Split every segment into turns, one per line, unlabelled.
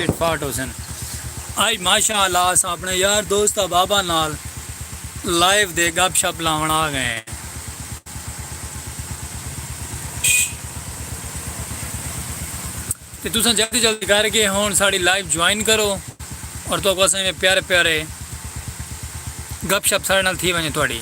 Fit फाट हुसन। आज माशाअल्लाह अस अपने यार दोस्त बाबा नाल लाइव दे गप शप लावन आ गए हैं। तो तुम जल्दी जल्दी करके हुण साड़ी लाइव ज्वाइन करो और तो असें प्यारे प्यारे गप शप साढ़े नाल थी वने थोड़ी।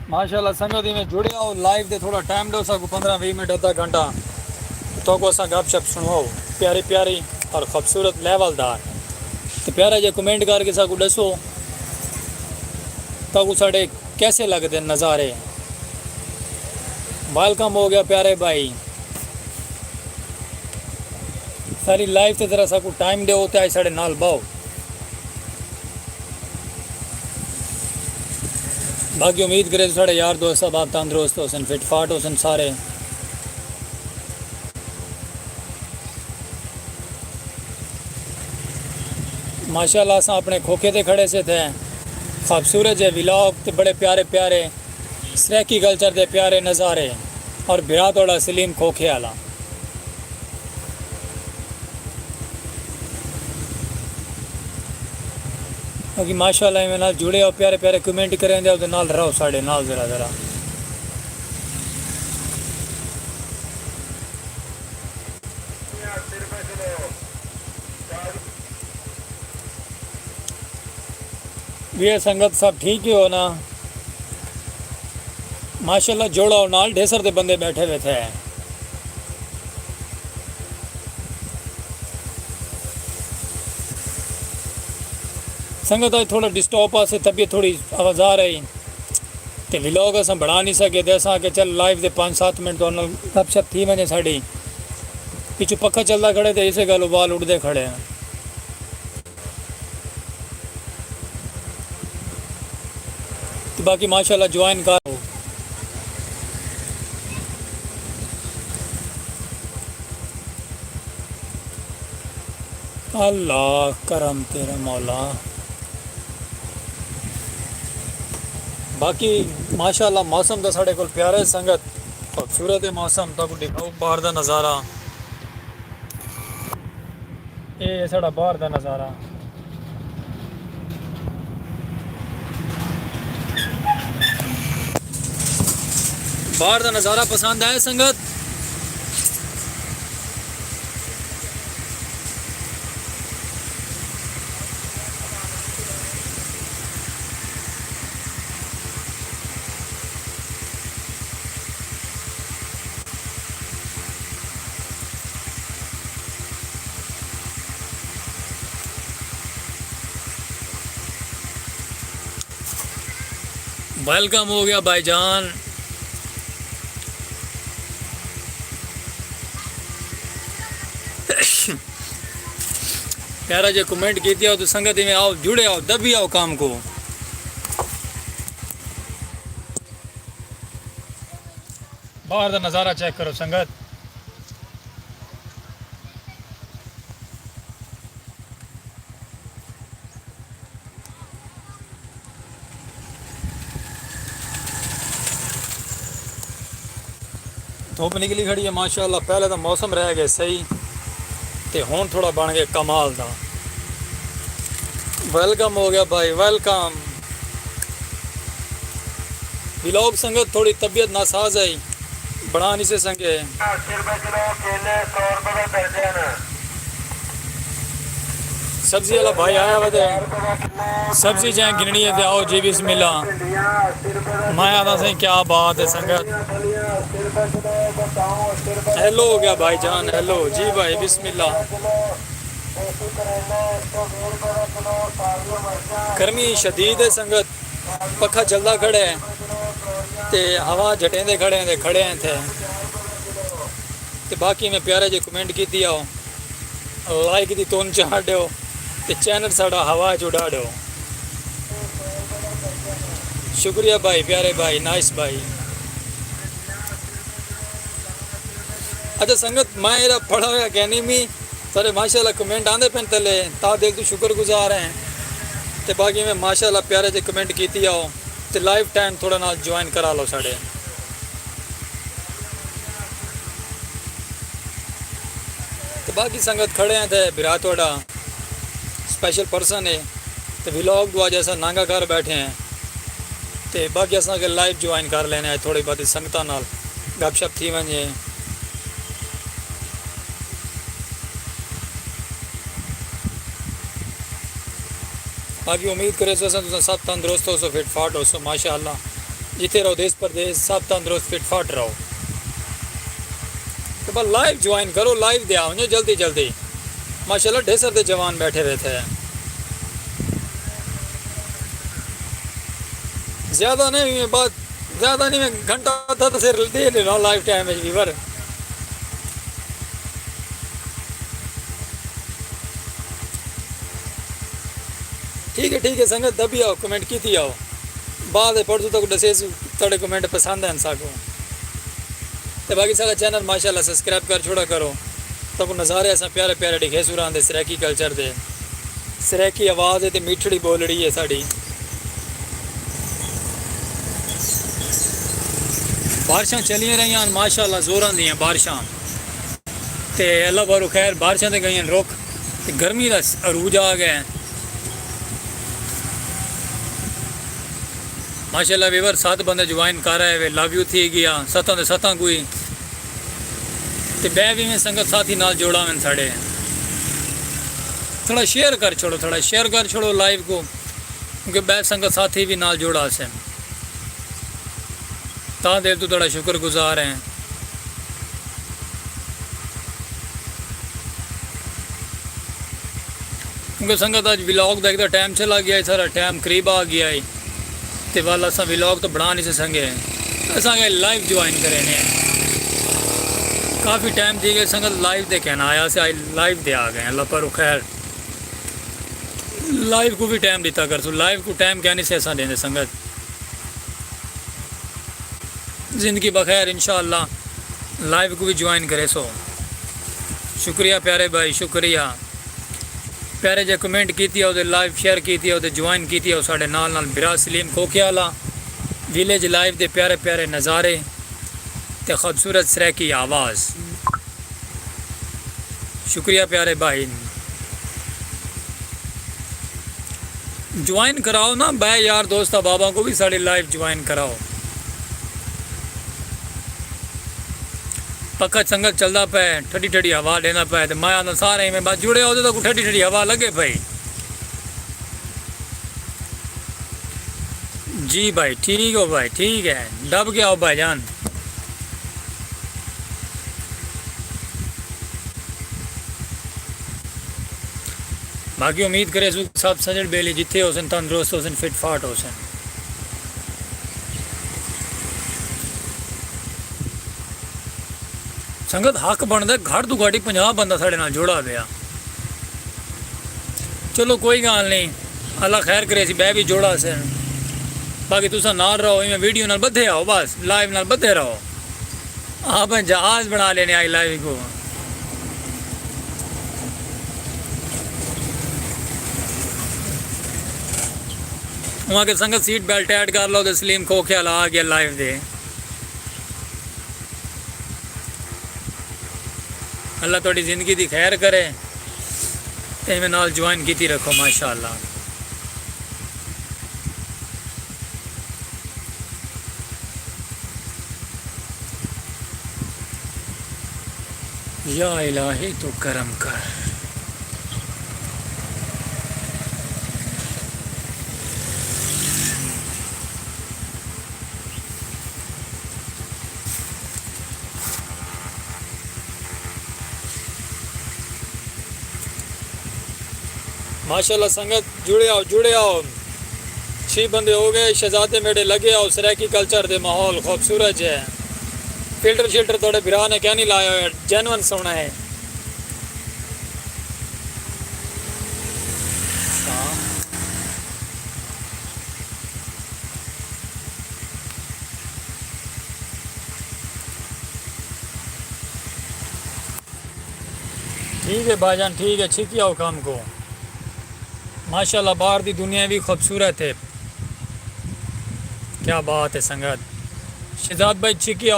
माशाल्लाह संगत में जुड़े आओ लाइव दे थोड़ा टाइम दो सको 15-20 मिनट आधा घंटा तो को असा गप शप सुनो प्यारी प्यारी और खूबसूरत लेवलदार। तो प्यारा जो कमेंट करके साकू दसो तो साढ़े कैसे लगते नज़ारे। वेलकम हो गया प्यारे भाई सारी लाइव से जरा साकू टाइम दो तो साढ़े नाल बाओ। बाकी उम्मीद करें साढ़े यार दोस्त सब आप तंदुरुस्त हो सन फिट फाट हो सन सारे। माशाल्लाह अस अपने खोखे ते खड़े से थे खूबसूरत जे व्लॉग ते बड़े प्यारे प्यारे सरेकी कल्चर दे प्यारे नज़ारे और बिरा थोड़ा सलीम खोखे आला। क्योंकि माशाल्लाह में नाल जुड़े हो प्यारे प्यारे कमेंट करें दे तो नाल रहो साढ़े नाल जरा जरा। ये संगत सब ठीक ही हो ना माशाल्लाह जोड़ा और नाल ढेसर दे बंदे बैठे हुए थे। संगत आज थोड़ा डिस्टर्ब से तबीयत थोड़ी आवाज़ आ रही तो व्लॉग अस बढ़ा नहीं सके तो असा के चल लाइव दे 5-7 मिनट तो गप शप थी वने साड़ी पिछू पक्का चलता खड़े थे इसे गल बाल उड़ते खड़े हैं। तो बाकी माशाल्लाह ज्वाइन करो। अल्लाह करम तेरा मौला। बाकी माशाल्लाह मौसम तो साढ़े को प्यारे संगत खूबसूरत है मौसम तो दिखाओ बाहर का नज़ारा। ये साढ़ा बाहर का नज़ारा बाहर का नज़ारा पसंद आया संगत। वेलकम हो गया भाईजान। प्यारा जो कमेंट की हो तो संगत में आओ जुड़े आओ दबी आओ काम को। बाहर का नज़ारा चेक करो संगत। धुप निकली खड़ी है माशाल्लाह। पहले तो मौसम रह गया सही तो हुण थोड़ा बन गया कमाल दा। वेलकम हो गया भाई वेलकम। व्लॉग संगत थोड़ी तबीयत नासाज है बना नहीं से संगे। सब्जी वाला भाई आया वा सब्जी चाहे गिननी है तो आओ जी बिस्मिल्लाह। मैं आता सही क्या बात है संगत। हेलो हो गया भाईजान हेलो जी भाई बिस्मिल्लाह। गर्मी शदीद है संगत पखा चलता खड़े है ते हवा जटेंदे खड़े हैं थे। तो बाकी मैं प्यारे जो कमेंट की आओ, लाइक की तुन चाड़ दो, तो चैनल साड़ा हवा च उड़ा दो। शुक्रिया भाई, प्यारे भाई, नाइस भाई। अच्छा संगत, मैं ये पढ़ा हुआ कहनी मी सारे माशाल्लाह कमेंट आंदे पे तले ता दिल तू शुक्रगुजार हैं। तो बाकी मैं माशाल्लाह प्यारे जो कमेंट की आओ, तो लाइव टाइम थोड़ा ना ज्वाइन करा लो साढ़े। तो बाकी संगत खड़े हैं थे बिरा थोड़ा स्पेशल पर्सन है, तो व्लॉग दुआ जैसा नांगा कर बैठे हैं। तो बाकी असा के लाइव ज्वाइन कर लेने हैं, थोड़ी बहुत संगत नाल गपशप थी वजे। बाकी उम्मीद करे सो सब तंदुरुस्त हो सो, फिट फाट हो सो माशाअल्लाह। जिथे रहो देश परदेश सब तंदुरुस्त फिट फाट रहो। तो बस लाइव ज्वाइन करो, लाइव दे आओ जल्दी जल्दी। माशाल्लाह ढेसर दे जवान बैठे हुए थे, ज़्यादा नहीं बात, ज़्यादा नहीं, मैं घंटा था तो सिर दे ले रहा लाइव टाइम में व्यूवर। ठीक है संगत, दबी आओ, कमेंट की थी आओ, बाद परसों तक दसे थोड़े कमेंट पसंद हैं साको। तो बाकी सारा चैनल माशाल्लाह सब्सक्राइब कर छोड़ा करो, तब नज़ारे ऐसा प्यारे प्यारे दिखे सुरां दे सरैकी कल्चर दे। सरैकी आवाज़ है तो मिठड़ी बोलड़ी है साड़ी। बारिशां चलियां रही माशाल्लाह, जोरां दियां बारिशां। तो अल्लाह बारो खैर, बारिशां तो गई रुक, तो गर्मी का अरूज आ गया माशाल्लाह। वीवर 7 बंदे ज्वाइन कर रहे वे, लव यू थी गया 7 दे 7 कोई। तो बै भी में संगत साथी नाल जोड़ा मैं साढ़े, थोड़ा शेयर कर छोड़ो, थोड़ा शेयर कर छोड़ो लाइव को, क्योंकि बै संगत साथी भी नाल जोड़ा से ता देर तो थोड़ा शुक्रगुजार हैं। क्योंकि संगत आज व्लॉग देखता टाइम चला गया है, सारा टाइम करीब आ गया है। तो वाल असा व्लॉग तो बना नहीं सकेंगे, असा लाइव ज्वाइन करें। काफ़ी टाइम थी गए संगत लाइव दे कहना आया से, आई लाइव दे आ गए। अल्लाह पर खैर लाइव को भी टाइम देता कर सो, लाइव को टाइम कहने से ऐसा देंगे संगत। ज़िंदगी बखैर इंशाअल्लाह लाइव को भी ज्वाइन करे सो। शुक्रिया प्यारे भाई, शुक्रिया प्यारे जो कमेंट की लाइव शेयर की ज्वाइन की साढ़े नाल बिरा सलीम खोखियाला विलेज लाइव दे प्यारे प्यारे नज़ारे ते खूबसूरत सर की आवाज़। शुक्रिया प्यारे भाई, ज्वाइन कराओ ना भाई यार दोस्त बाबा को भी साड़ी लाइव ज्वाइन कराओ। पक्का संगत चलता पे, ठंडी ठंडी हवा देना पे, तो मैं आना सारे में बस जुड़े हो तो ठंडी ठंडी हवा लगे भाई। जी भाई ठीक हो भाई, ठीक है, दब के आओ भाईजान। बाकी उम्मीद करे सब सजड़ बेली जिथे हो सन तंदुरुस्त हो सन, फिट फाट हो सन। संगत हक बनता घट तो घट 50 बंदा साढ़े नाल जोड़ा गया। चलो कोई गल नहीं, अल्लाह खैर करे सी, बै भी जोड़ा से। बाकी तुसा नाल रहो, इवें वीडियो नाल बधे आओ, बस लाइव नाल बधे रहो। आप जहाज बना लेने आई लाइव को। वहाँ के संगत सीट बेल्ट ऐड कर लो, तो सलीम खोखियाल आ गया लाइव दे। अल्लाह थोड़ी ज़िंदगी दी खैर करे, इवें नाल ज्वाइन की रखो माशाअल्लाह। या इलाही तो करम कर। माशाल्लाह संगत जुड़े आओ, जुड़े आओ। 6 बंदे हो गए, शहजादे मेरे लगे आओ। सराकी कल्चर दे माहौल खूबसूरत है, फिल्टर शिल्टर थोड़े बिरा ने क्या नहीं लाया हुआ, जेनवन सोना है। ठीक है भाईजान, ठीक है, छिकी आओ काम को। माशाल्लाह बाहर दी दुनिया भी खूबसूरत है, क्या बात है संगत। शहजाद भाई छिकी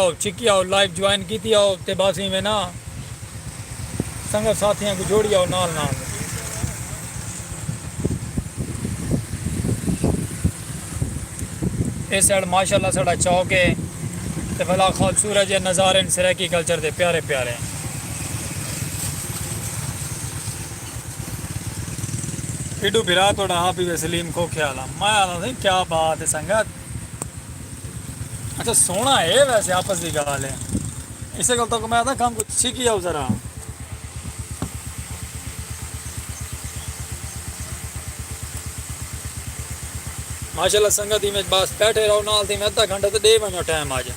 आओ, लाइव ज्वाइन की थी आओ ते बासी में ना संगत साथियों को जोड़ी आओ नाल नाल। इस साइड माशाल्लाह साड़ा चौक है ते भला खूबसूरत जे नज़ारे इन सराकी कल्चर दे प्यारे प्यारे। इडू बिरा थोड़ा हाफिज सलीम को ख्याल मैं आना था, क्या बात है संगत। अच्छा सोना है वैसे आपस की गाल है, इसे गल तो मैं आता काम कुछ सीखी आओ जरा। माशाल्लाह संगत ही में बस बैठे रहो नाल थी, मैं अद्धा घंटा तो दे वनो टाइम आज।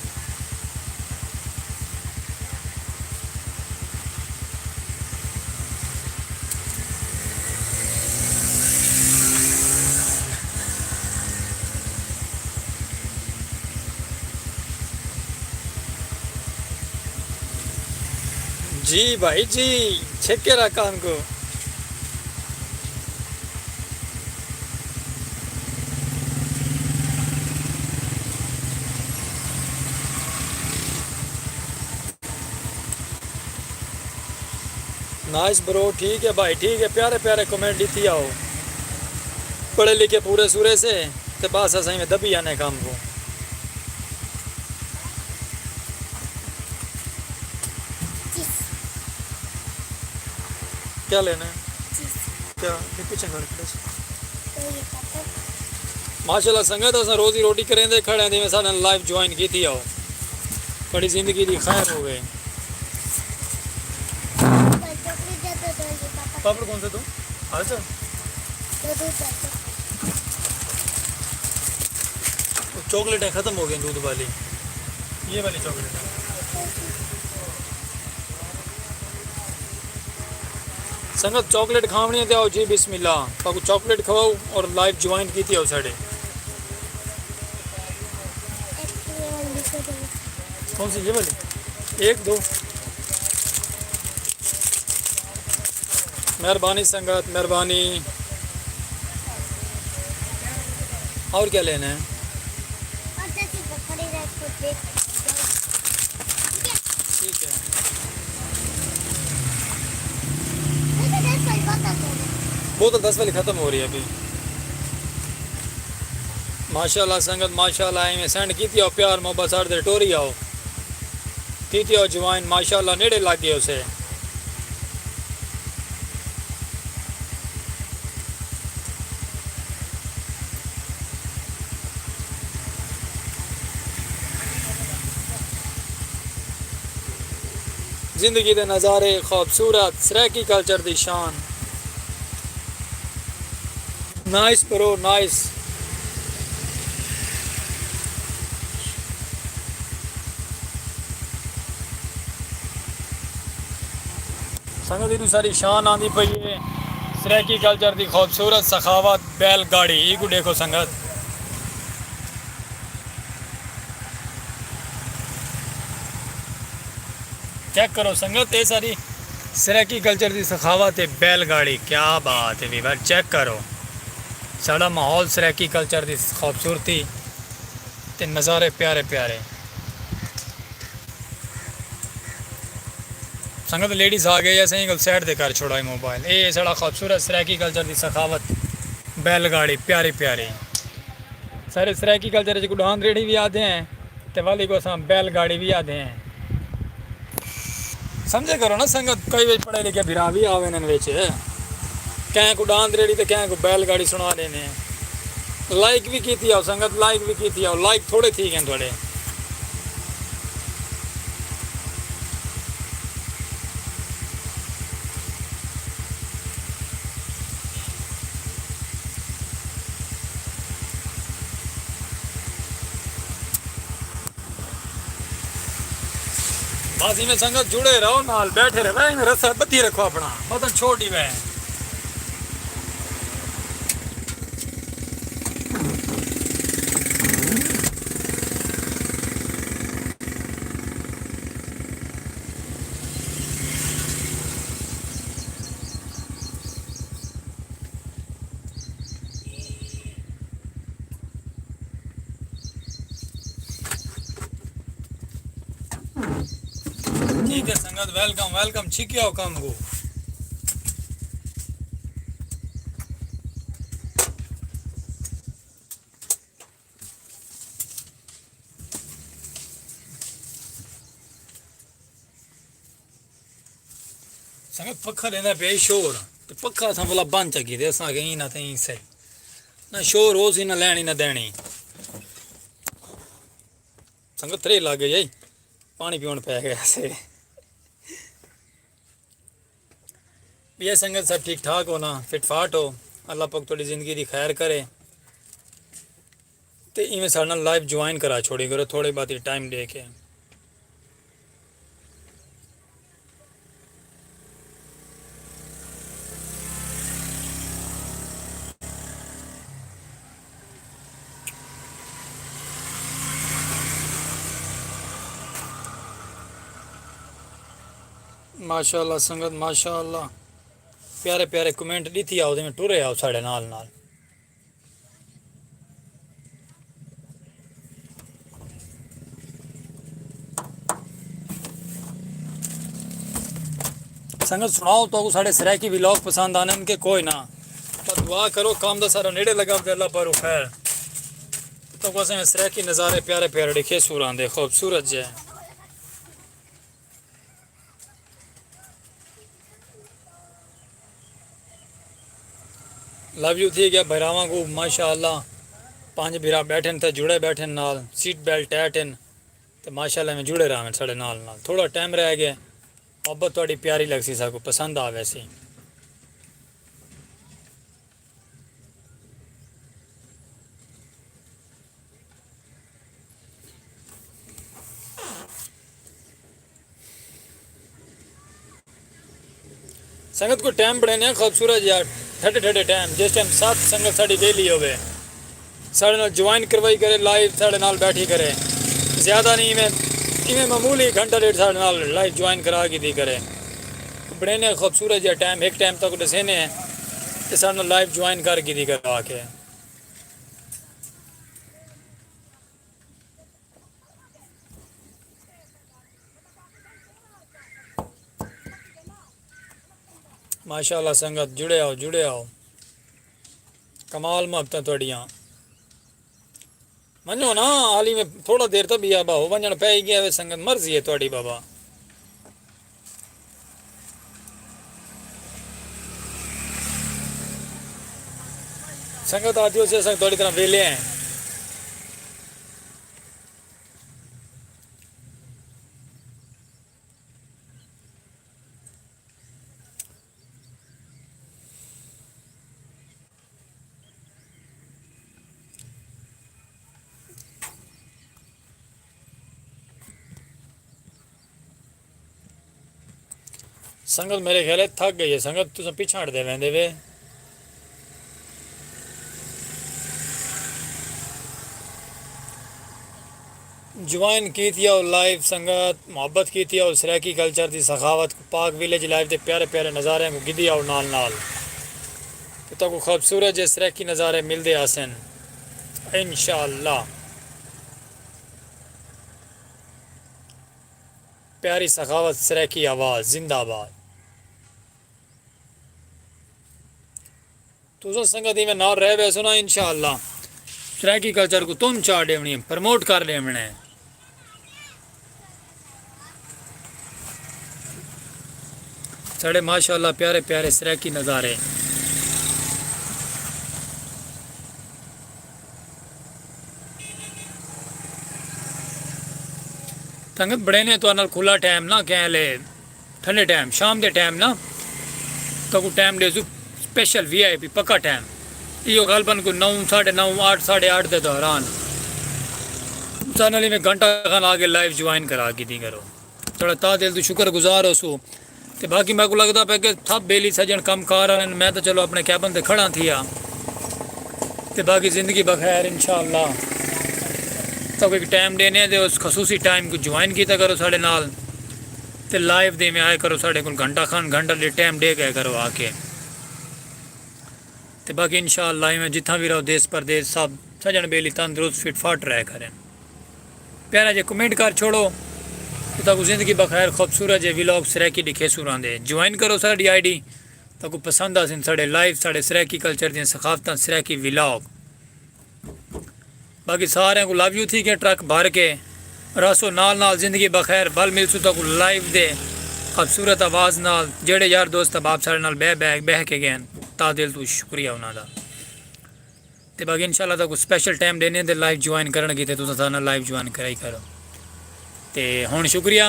जी भाई जी, छेके रहा काम को। नाइस ब्रो, ठीक है भाई, ठीक है, प्यारे प्यारे कमेंट दी आओ, पढ़े लिखे पूरे सूरे से तो बस सही में दबी आने काम को। क्या लेना है, क्या पीछे माशाल्लाह संगत अस रोजी रोटी करें दे खड़े में साढ़े लाइव ज्वाइन की थी आओ, बड़ी जिंदगी की खैर हो गए। पापड़ कौन से तुम अच्छा चॉकलेटें ख़त्म हो गई दूध वाली, ये वाली चॉकलेट है। संगत चॉकलेट खावनी है आओ जी बिस्मिल्लाह, ताकि चॉकलेट खवाओ और लाइव ज्वाइन की थी आओ साढ़े। कौन सी ये वाली, एक दो मेहरबानी संगत मेहरबानी। और क्या लेना है, ठीक है। बोतल 10 वाली ख़त्म हो रही है अभी। माशाल्लाह संगत माशाल्लाह में सेंड की थी और प्यार मोहब्बत साढ़े दे टोरी आओ की थी और जवाइन माशाल्लाह नेड़े लग गए उसे। जिंदगी के नज़ारे खूबसूरत सराकी कल्चर दी शान। Nice bro nice. संगत इतनी सारी शान आंदी पई है सराकी कल्चर दी खूबसूरत सखावत बैलगाड़ी ई को देखो संगत। चेक करो संगत, ये सारी सराकी कल्चर की सखावत है बैलगाड़ी, क्या बात है वीवर। चेक करो साड़ा माहौल सराकी कल्चर की खूबसूरती ते नज़ारे प्यारे प्यारे। संगत लेडीज़ आ गई ऐसे ही साइड दे कर छोड़ा मोबाइल। ये साड़ा खूबसूरत सराकी कल्चर की सखावत बैलगाड़ी प्यारी प्यारी। सारे सराकी कल्चर को डांद रेड़ी भी आते हैं तो वाली को हम बैलगाड़ी भी आते हैं। समझे करो ना संगत, कई वे पढ़े लिखे बिरा भी आवे न विच, कैं को डांद रेड़ी तो कैं को बैलगाड़ी सुना देने। लाइक भी की थी आओ संगत, लाइक भी की थी आओ, लाइक थोड़े ठीक हैं थोड़े। बाजी में संगत जुड़े रहो नाल बैठे रहो रस्सा बत्ती रखो अपना मतलब छोटी वे ठीक है संगत वेलकम वेलकम ठीक है काम को संगत पखा लेना पे शोर तो पखा था बोला बंद चकी दे असा के ना तई से ना शोर हो सी ना लेनी ना देनी संगत रे लागे जाई पानी पीवन पे गया से ये संगत सब ठीक ठाक हो ना फिट फाट हो अल्लाह पाक थोड़ी ज़िंदगी की खैर करे तो इवें साढ़े लाइव ज्वाइन करा छोड़ी करो थोड़ी बात टाइम दे के माशाअल्लाह संगत माशाअल्लाह प्यारे प्यारे कमेंट दी आओ में टुरे आओ साढ़े नाल नाल संगत सुनाओ तो साढ़े सरायकी व्लॉग पसंद आने उनके कोई ना पर दुआ करो काम दा सारा नेड़े लगा अल्लाह पर खैर तो कैसे सरायकी नज़ारे प्यारे प्यारे दिखे सूर आंदे खूबसूरत जे लव यू थी गया भरावा को माशाअल्लाह पांच बिरा बैठन थे जुड़े बैठन नाल सीट बेल्ट ऐटन तो माशाअल्लाह में जुड़े रहा साढ़े नाल नाल थोड़ा टाइम रह गया मोहब्बत थोड़ी प्यारी लग सी सबको पसंद आ वैसी संगत को टाइम बड़े खूबसूरत यार ठंडे ठंडे टाइम जिस टाइम साथ संगत साड़ी वेली होवे साढ़े नाल ज्वाइन करवाई करे लाइव साढ़े नाल बैठी करे ज़्यादा नहीं इवें मामूली घंटा डेढ़ साढ़े नाल लाइव ज्वाइन करा की दी करे बड़े ने खूबसूरत या टाइम एक टाइम तक दसे ने कि साढ़े नाल लाइव ज्वाइन कर की दी करवा के माशाअल्लाह संगत जुड़े आओ कमाल मोहब्बत थोड़ियाँ मनो ना हाली में थोड़ा देर तो भी आबा हो वंजन पै गया वे संगत मर्जी है थोड़ी बाबा संगत आदियों से थोड़ी तरह वेले हैं संगत मेरे ख्याल थक गई है संगत तुम पीछे हटते वेंदे वे ज्वाइन की थी और लाइव संगत मोहब्बत की थी और सरायकी कल्चर की सखावत पाक विलेज लाइव के प्यारे प्यारे नज़ारे को गिदी और नाल नाल तो खूबसूरत जे सरायकी नज़ारे मिलते आसन इंशाअल्लाह प्यारी सखावत सरायकी आवाज़ जिंदाबाद तो संगत में नाल रह वैसो ना इंशाअल्लाह सरायकी कल्चर को तुम चाह देवनी प्रमोट कर देवने साढ़े माशाअल्लाह प्यारे प्यारे सरायकी नज़ारे संगत बड़े ने तो खुला टाइम ना कह ले ठंडे टाइम शाम के टाइम ना तो टाइम दे स्पेशल VIP पक्का टाइम यो गलबन को 9 9:30 8 8:30 के दौरान चैनल में घंटा खान आगे लाइव ज्वाइन करा की दी करो थोड़ा ता दिल तो शुक्र गुजार हो सो। तो बाकी मेरे को लगता पे कि थप बेली सजन कम कार आने मैं तो चलो अपने कैबन ते खड़ा थी आ। तो बाकी ज़िंदगी बखैर इंशाअल्लाह। तो एक टाइम देने दे उस खसूसी टाइम को ज्वाइन किया करो साढ़े नाल ते लाइव दे में आए करो साढ़े को घंटा खान घंटा दे टाइम दे गए करो आके। तो बाकी इंशाअल्लाह मैं जितना भी रहो देश परदेश सब सजन बेली तंदुरुस्त फिट फाट रह करें। प्यारा जे कमेंट कर छोड़ो तो ताकू ज़िंदगी बखैर खूबसूरत जे व्लॉग सराकी दिखे सुरां दे ज्वाइन करो साड़ी आईडी ताकू पसंद आसन साढ़े लाइव साढ़े सराकी कल्चर दी सखाफत सराकी व्लॉग। बाकी सारे को लव यू थी के ट्रक भर के रसो नाल नाल ज़िंदगी बखैर बल मिलसू ताकू लाइव दे खूबसूरत आवाज़ नाल जेड़े यार दोस्त बाप साढ़े नाल बह के गए ता दिल तू शुक्रिया उन्होंने। तो बाकी इंशाल्लाह ताकू स्पेशल टाइम देने दे लाइव ज्वाइन करन की तुम लाइव ज्वाइन कराई करो। तो हुण शुक्रिया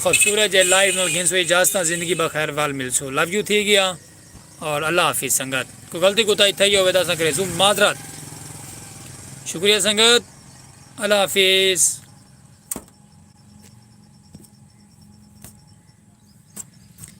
खूबसूरत जे लाइव नाल घिन सो इजाजत ज़िंदगी बखैर वाल मिलसो लव यू थी गया और अल्लाह हाफिज़ संगत। कोई गलती कोताही थी हो तो करे माजरत शुक्रिया संगत अल्लाह हाफिज़।